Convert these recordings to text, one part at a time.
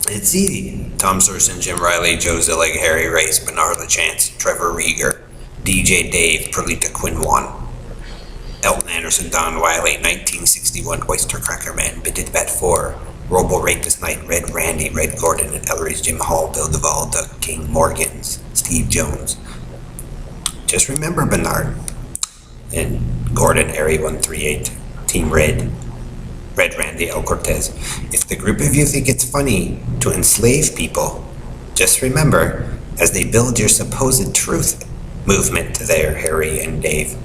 It's easy. Tom Sorson, Jim Riley, Joe Zillig, Harry Race, Bernard LaChance, Trevor Rieger, DJ Dave, Perlita Quinwan, Elton Anderson, Don Wiley, 1961, Oyster Cracker Man, Bitted Bat 4, Robo Rapist Knight, Red Randy, Red Gordon, and Ellery's Jim Hall, Bill Duvall, Doug King, Morgans, Steve Jones. Just remember, Bernard and Gordon, Airy 138, Team Red, Red Randy, El Cortez. If the group of you think it's funny to enslave people, just remember, as they build your supposed truth movement there, Harry and Dave.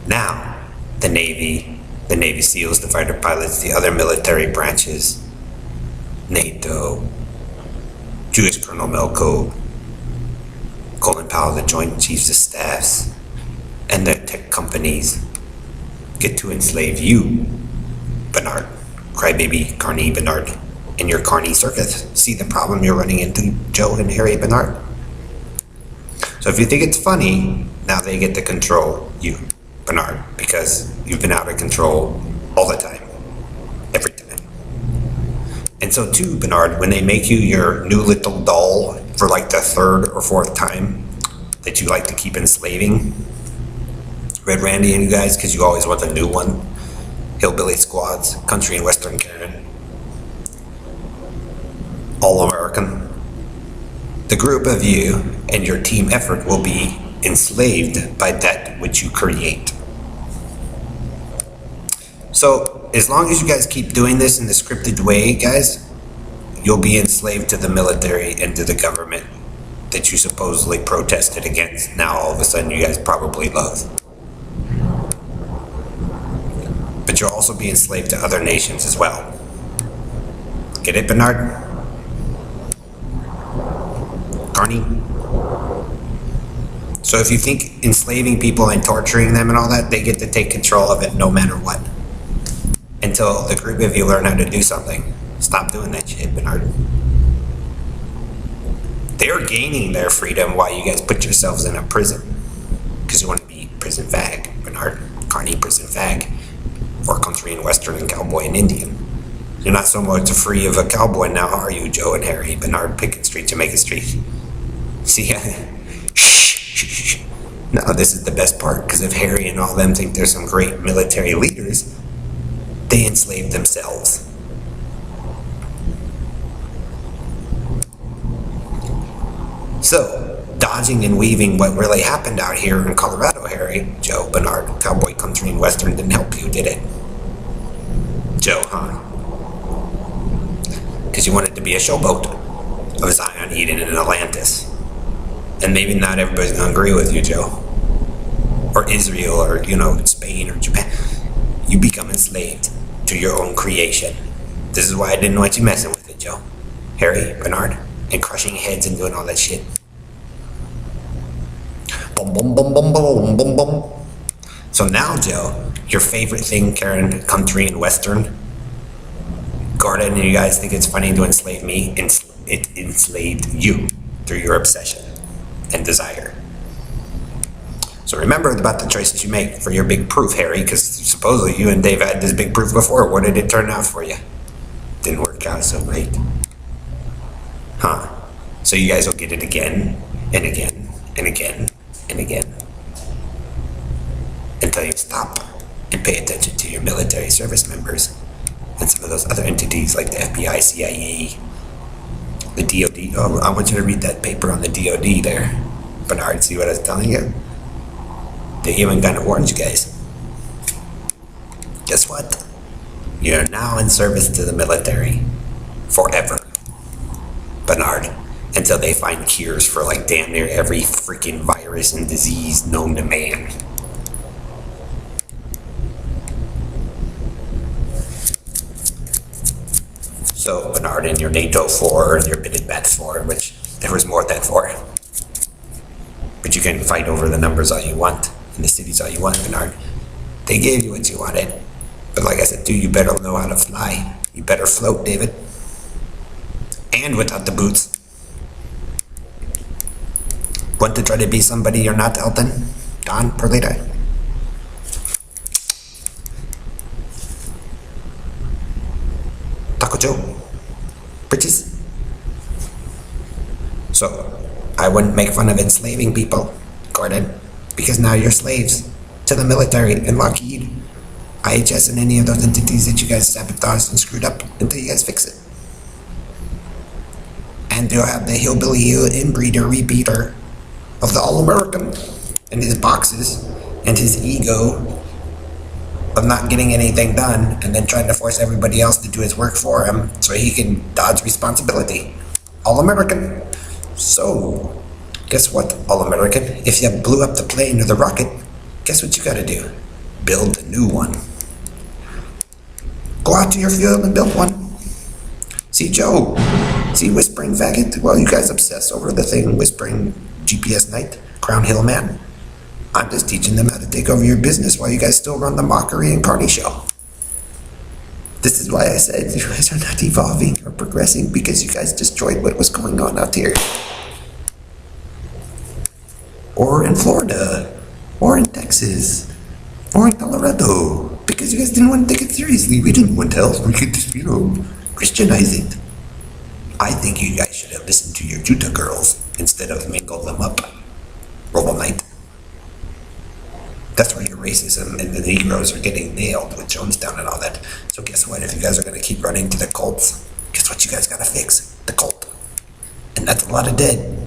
Now, the Navy SEALs, the fighter pilots, the other military branches, NATO, Jewish Colonel Melko, Colin Powell, the Joint Chiefs of Staffs, and the tech companies get to enslave you, Bernard, crybaby Carney Bernard, in your Carney circus. See the problem you're running into, Joe and Harry Bernard? So if you think it's funny, now they get to control you, Bernard, because you've been out of control all the time, every time. And so too, Bernard, when they make you your new little doll for like the third or fourth time that you like to keep enslaving, Red Randy and you guys, because you always want a new one, Hillbilly Squads, Country and Western Karen, All American, the group of you and your team effort will be enslaved by that which you create. So as long as you guys keep doing this in the scripted way, guys, you'll be enslaved to the military and to the government that you supposedly protested against. Now all of a sudden you guys probably love. But you'll also be enslaved to other nations as well. Get it, Bernard? Carney? So if you think enslaving people and torturing them and all that, they get to take control of it no matter what. Until the group of you learn how to do something. Stop doing that shit, Bernard. They're gaining their freedom while you guys put yourselves in a prison. Because you want to be prison fag, Bernard. Carney prison fag. Or country and western and cowboy and Indian. You're not so much free of a cowboy now, are you, Joe and Harry? Bernard, Pickett Street, Jamaica Street. See, shh. No, this is the best part, because if Harry and all them think they're some great military leaders, they enslave themselves. So, dodging and weaving what really happened out here in Colorado, Harry, Joe, Bernard, cowboy, country, and western didn't help you, did it? Joe, huh? Because you wanted to be a showboat of Zion, Eden, and Atlantis. And maybe not everybody's going to agree with you, Joe. Or Israel, or, Spain, or Japan. You become enslaved to your own creation. This is why I didn't want you messing with it, Joe. Harry, Bernard, and crushing heads and doing all that shit. Boom, boom, boom, boom, boom, boom, boom. So now, Joe, your favorite thing, Karen, country and western, Gordon, and you guys think it's funny to enslave me? It enslaved you through your obsession and desire. So remember about the choices you make for your big proof, Harry, because supposedly you and Dave had this big proof before. What did it turn out for you? Didn't work out so great. Huh? So you guys will get it again and again and again and again until you stop and pay attention to your military service members and some of those other entities like the FBI, CIA, the DOD. Oh, I want you to read that paper on the DOD there, Bernard. See what I was telling you? They even kind of warned you guys. Guess what? You're now in service to the military forever, Bernard, until they find cures for like damn near every freaking virus and disease known to man. So, Bernard, in your NATO 4 and your Bitted Bat 4, which there was more than 4. But you can fight over the numbers all you want, and the cities all you want, Bernard. They gave you what you wanted. But like I said, you better know how to fly. You better float, David. And without the boots. Want to try to be somebody you're not, Elton? Don, Perlita? Taco Joe? Bridges? So, I wouldn't make fun of enslaving people, Gordon, because now you're slaves to the military and Lockheed, IHS, and any of those entities that you guys sabotaged and screwed up until you guys fix it. And you'll have the hillbilly inbreeder, repeater of the All-American and his boxes and his ego of not getting anything done and then trying to force everybody else to do his work for him so he can dodge responsibility. All-American. So, guess what, All-American? If you blew up the plane or the rocket, guess what you gotta do? Build a new one. Go out to your field and build one. See Joe? See Whispering Faggot? Well, you guys obsess over the thing Whispering GPS Night, Crown Hill Man. I'm just teaching them how to take over your business while you guys still run the mockery and carny show. This is why I said you guys are not evolving or progressing, because you guys destroyed what was going on out here. Or in Florida, or in Texas, or in Colorado, because you guys didn't want to take it seriously. We didn't want to help. We could just, Christianize it. I think you guys should have listened to your Juta girls instead of mingled them up. Robo Knight. That's where your racism and the Negroes are getting nailed with Jonestown and all that. So guess what? If you guys are going to keep running to the cults, guess what you guys got to fix? The cult. And that's a lot of dead.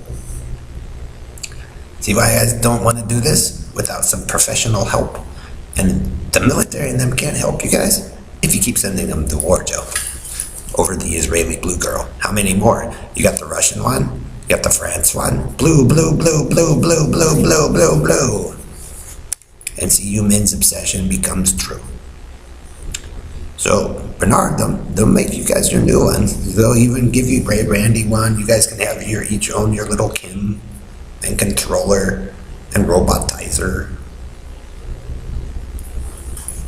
See why I guys don't want to do this without some professional help? And the military and them can't help you guys if you keep sending them to war, Joe. Over the Israeli blue girl. How many more? You got the Russian one, you got the France one. Blue, blue, blue, blue, blue, blue, blue, blue, blue. And see, human's obsession becomes true. So, Bernard, they'll make you guys your new one. They'll even give you Ray Randy one. You guys can have each own your little Kim and controller and robotizer.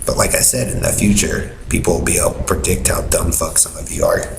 But like I said, in the future, people will be able to predict how dumb fuck some of you are.